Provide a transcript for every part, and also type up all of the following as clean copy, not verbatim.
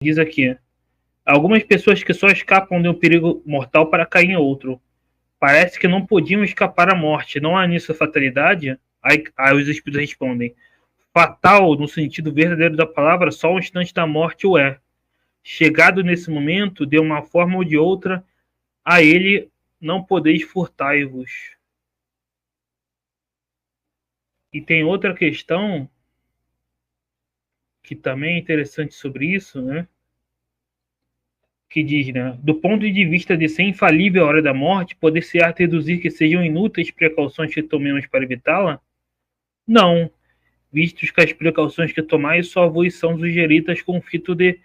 Diz aqui: algumas pessoas que só escapam de um perigo mortal para cair em outro. Parece que não podiam escapar à morte. Não há nisso fatalidade? Aí os espíritos respondem: fatal, no sentido verdadeiro da palavra, só o instante da morte o é. Chegado nesse momento, de uma forma ou de outra, a ele não podeis furtai-vos. E tem outra questão que também é interessante sobre isso, né? Que diz, né? Do ponto de vista de ser infalível a hora da morte, poder-se-á deduzir que sejam inúteis precauções que tomemos para evitá-la? Não, vistos que as precauções que tomais só vos são sugeridas com o fito de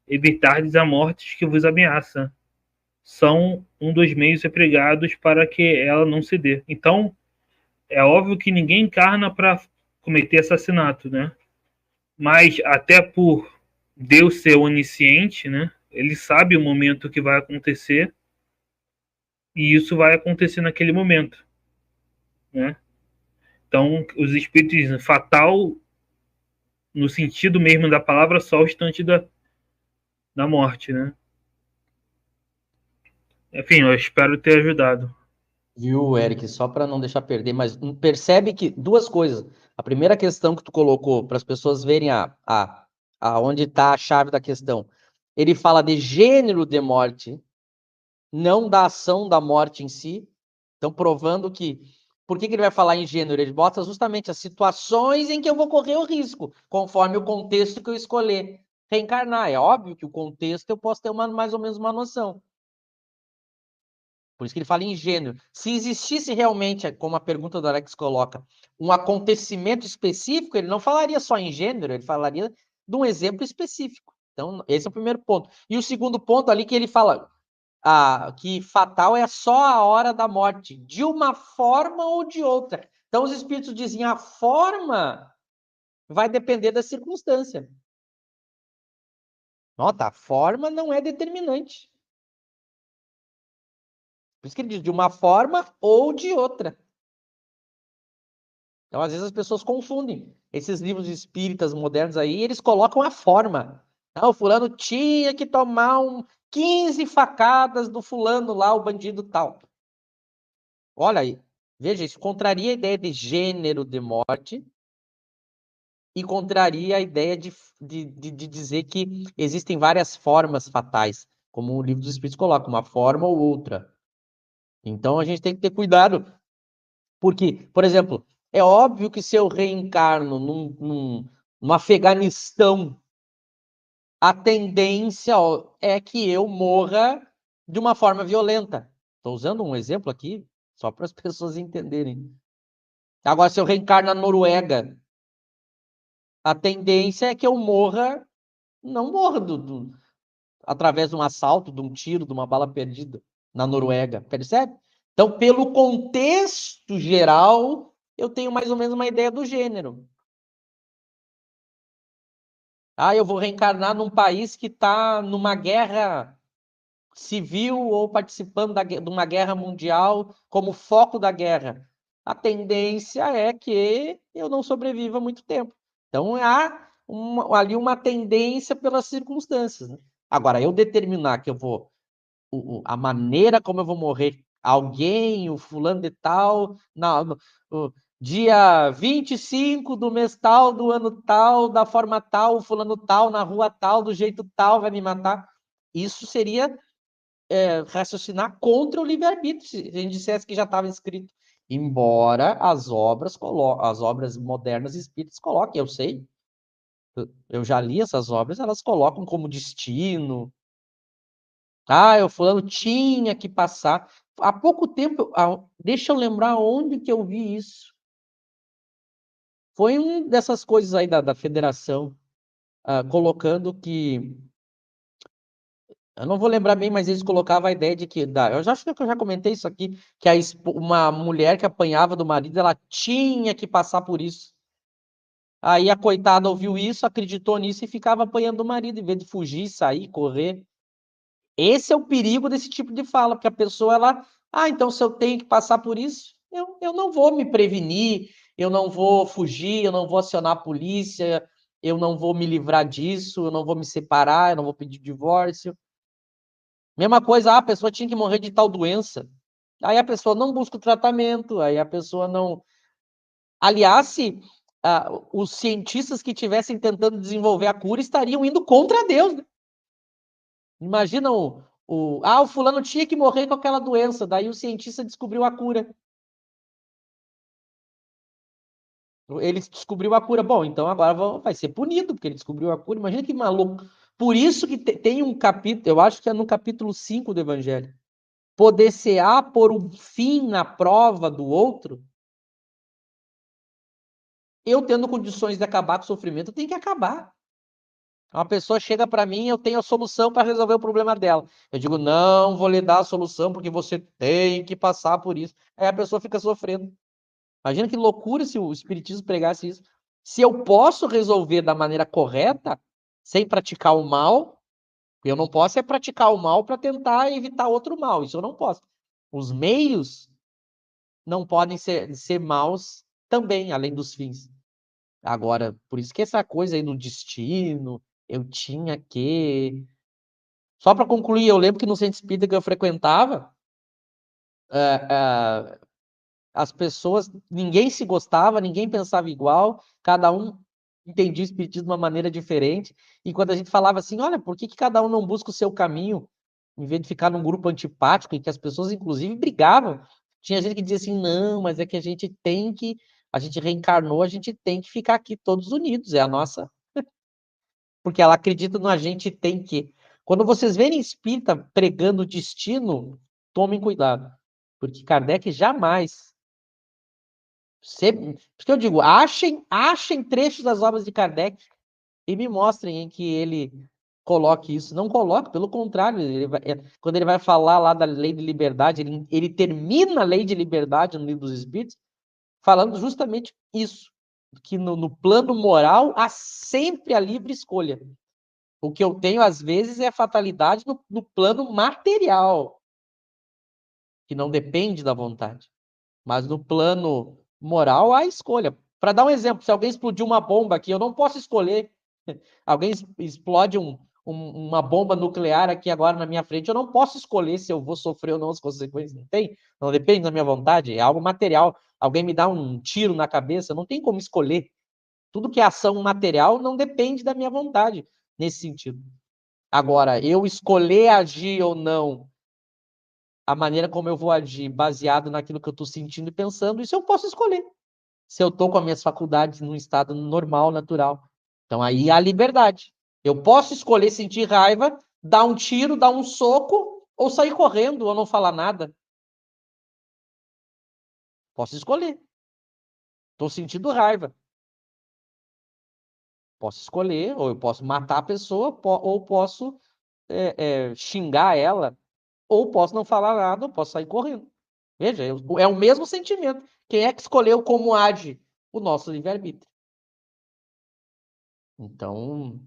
evitardes a morte que vos ameaça. São um dos meios empregados para que ela não se dê. Então, é óbvio que ninguém encarna para cometer assassinato, né? Mas até por Deus ser onisciente, né? Ele sabe o momento que vai acontecer e isso vai acontecer naquele momento, né? Então, os espíritos dizem fatal no sentido mesmo da palavra só o instante da morte, né? Enfim, eu espero ter ajudado. Viu, Eric? Só para não deixar perder, mas percebe que duas coisas. A primeira questão que tu colocou, para as pessoas verem onde está a chave da questão. Ele fala de gênero de morte, não da ação da morte em si. Então, provando que. Por que ele vai falar em gênero? Ele bota justamente as situações em que eu vou correr o risco, conforme o contexto que eu escolher reencarnar. É óbvio que o contexto eu posso ter mais ou menos uma noção. Por isso que ele fala em gênero. Se existisse realmente, como a pergunta do Alex coloca, um acontecimento específico, ele não falaria só em gênero, ele falaria de um exemplo específico. Então, esse é o primeiro ponto. E o segundo ponto ali que ele fala que fatal é só a hora da morte, de uma forma ou de outra. Então, os espíritos dizem a forma vai depender da circunstância. Nota, a forma não é determinante. Por isso que ele diz de uma forma ou de outra. Então, às vezes, as pessoas confundem. Esses livros espíritas modernos aí, eles colocam a forma. Não, o fulano tinha que tomar 15 facadas do fulano lá, o bandido tal. Olha aí, veja, isso contraria a ideia de gênero de morte e contraria a ideia de dizer que existem várias formas fatais, como o livro dos Espíritos coloca, uma forma ou outra. Então, a gente tem que ter cuidado, porque, por exemplo, é óbvio que se eu reencarno no Afeganistão, a tendência é que eu morra de uma forma violenta. Estou usando um exemplo aqui, só para as pessoas entenderem. Agora, se eu reencarno na Noruega, a tendência é que eu morra, não morra através de um assalto, de um tiro, de uma bala perdida na Noruega, percebe? Então, pelo contexto geral, eu tenho mais ou menos uma ideia do gênero. Eu vou reencarnar num país que está numa guerra civil ou participando de uma guerra mundial como foco da guerra. A tendência é que eu não sobreviva muito tempo. Então, há ali uma tendência pelas circunstâncias. Né? Agora, eu determinar que eu vou a maneira como eu vou morrer, alguém, o fulano de tal, o dia 25 do mês tal, do ano tal, da forma tal, o fulano tal, na rua tal, do jeito tal, vai me matar. Isso seria raciocinar contra o livre-arbítrio, se a gente dissesse que já estava escrito. Embora as obras modernas espíritas coloquem, eu sei, eu já li essas obras, elas colocam como destino, o fulano tinha que passar. Há pouco tempo, deixa eu lembrar onde que eu vi isso. Foi uma dessas coisas aí da federação, colocando que. Eu não vou lembrar bem, mas eles colocavam a ideia de que. Eu já acho que eu já comentei isso aqui, que uma mulher que apanhava do marido, ela tinha que passar por isso. Aí a coitada ouviu isso, acreditou nisso e ficava apanhando o marido, em vez de fugir, sair, correr. Esse é o perigo desse tipo de fala, porque a pessoa, então se eu tenho que passar por isso, eu não vou me prevenir, eu não vou fugir, eu não vou acionar a polícia, eu não vou me livrar disso, eu não vou me separar, eu não vou pedir divórcio. Mesma coisa, a pessoa tinha que morrer de tal doença. Aí a pessoa não busca o tratamento, aí a pessoa não. Aliás, se os cientistas que estivessem tentando desenvolver a cura estariam indo contra Deus, né? Imagina o fulano tinha que morrer com aquela doença, daí o cientista descobriu a cura. Ele descobriu a cura. Bom, então agora vai ser punido, porque ele descobriu a cura. Imagina que maluco. Por isso que tem um capítulo, eu acho que é no capítulo 5 do Evangelho. Poder-se-á por um fim na prova do outro. Eu tendo condições de acabar com o sofrimento, eu tenho que acabar. Uma pessoa chega para mim, eu tenho a solução para resolver o problema dela. Eu digo, não vou lhe dar a solução porque você tem que passar por isso. Aí a pessoa fica sofrendo. Imagina que loucura se o Espiritismo pregasse isso. Se eu posso resolver da maneira correta, sem praticar o mal, eu não posso é praticar o mal para tentar evitar outro mal. Isso eu não posso. Os meios não podem ser maus também, além dos fins. Agora, por isso que essa coisa aí do destino, eu tinha que. Só para concluir, eu lembro que no centro espírita que eu frequentava, as pessoas, ninguém se gostava, ninguém pensava igual, cada um entendia o espiritismo de uma maneira diferente. E quando a gente falava assim, olha, por que cada um não busca o seu caminho, em vez de ficar num grupo antipático, em que as pessoas, inclusive, brigavam? Tinha gente que dizia assim, não, mas é que a gente reencarnou, a gente tem que ficar aqui todos unidos, é a nossa. Porque ela acredita no a gente tem que. Quando vocês verem espírita pregando destino, tomem cuidado. Porque Kardec jamais. Porque eu digo, achem trechos das obras de Kardec e me mostrem em que ele coloque isso. Não coloque, pelo contrário, quando ele vai falar lá da lei de liberdade, ele termina a lei de liberdade no Livro dos Espíritos, falando justamente isso, que no plano moral há sempre a livre escolha. O que eu tenho, às vezes, é a fatalidade no plano material, que não depende da vontade. Mas no plano moral, há escolha. Para dar um exemplo, se alguém explodiu uma bomba aqui, eu não posso escolher. Alguém explode uma bomba nuclear aqui agora na minha frente, eu não posso escolher se eu vou sofrer ou não as consequências. Não tem? Não depende da minha vontade, é algo material. Alguém me dá um tiro na cabeça, não tem como escolher. Tudo que é ação material não depende da minha vontade, nesse sentido. Agora, eu escolher agir ou não, a maneira como eu vou agir, baseado naquilo que eu estou sentindo e pensando, isso eu posso escolher. Se eu estou com as minhas faculdades num estado normal, natural. Então aí há liberdade. Eu posso escolher sentir raiva, dar um tiro, dar um soco, ou sair correndo, ou não falar nada. Posso escolher. Estou sentindo raiva. Posso escolher, ou eu posso matar a pessoa, ou posso xingar ela, ou posso não falar nada, ou posso sair correndo. Veja, é o mesmo sentimento. Quem é que escolheu como age? O nosso livre-arbítrio. Então,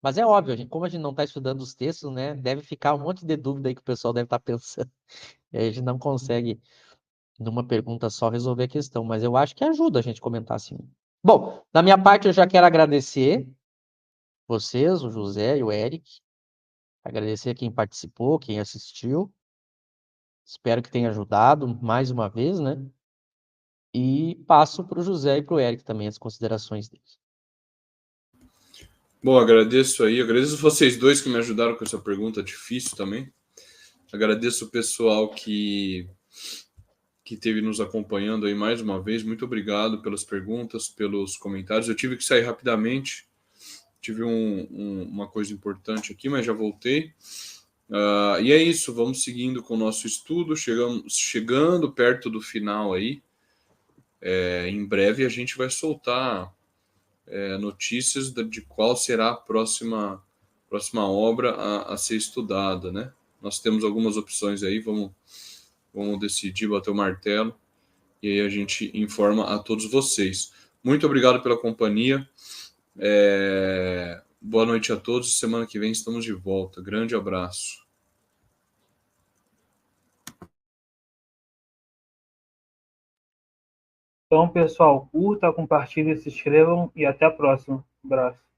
mas é óbvio, como a gente não está estudando os textos, né? Deve ficar um monte de dúvida aí que o pessoal deve estar pensando. E aí a gente não consegue, numa pergunta só, resolver a questão, mas eu acho que ajuda a gente comentar assim. Bom, da minha parte, eu já quero agradecer vocês, o José e o Eric. Agradecer quem participou, quem assistiu. Espero que tenha ajudado mais uma vez, né? E passo para o José e para o Eric também as considerações deles. Bom, agradeço vocês dois que me ajudaram com essa pergunta difícil também. Agradeço o pessoal que esteve nos acompanhando aí mais uma vez. Muito obrigado pelas perguntas, pelos comentários. Eu tive que sair rapidamente. Tive uma coisa importante aqui, mas já voltei. E é isso, vamos seguindo com o nosso estudo, chegando perto do final aí. Em breve a gente vai soltar notícias de qual será a próxima obra a ser estudada, né? Nós temos algumas opções aí, vamos decidir, bater o martelo, e aí a gente informa a todos vocês. Muito obrigado pela companhia. Boa noite a todos. Semana que vem estamos de volta. Grande abraço. Então, pessoal, curta, compartilhem, se inscrevam e até a próxima. Abraço.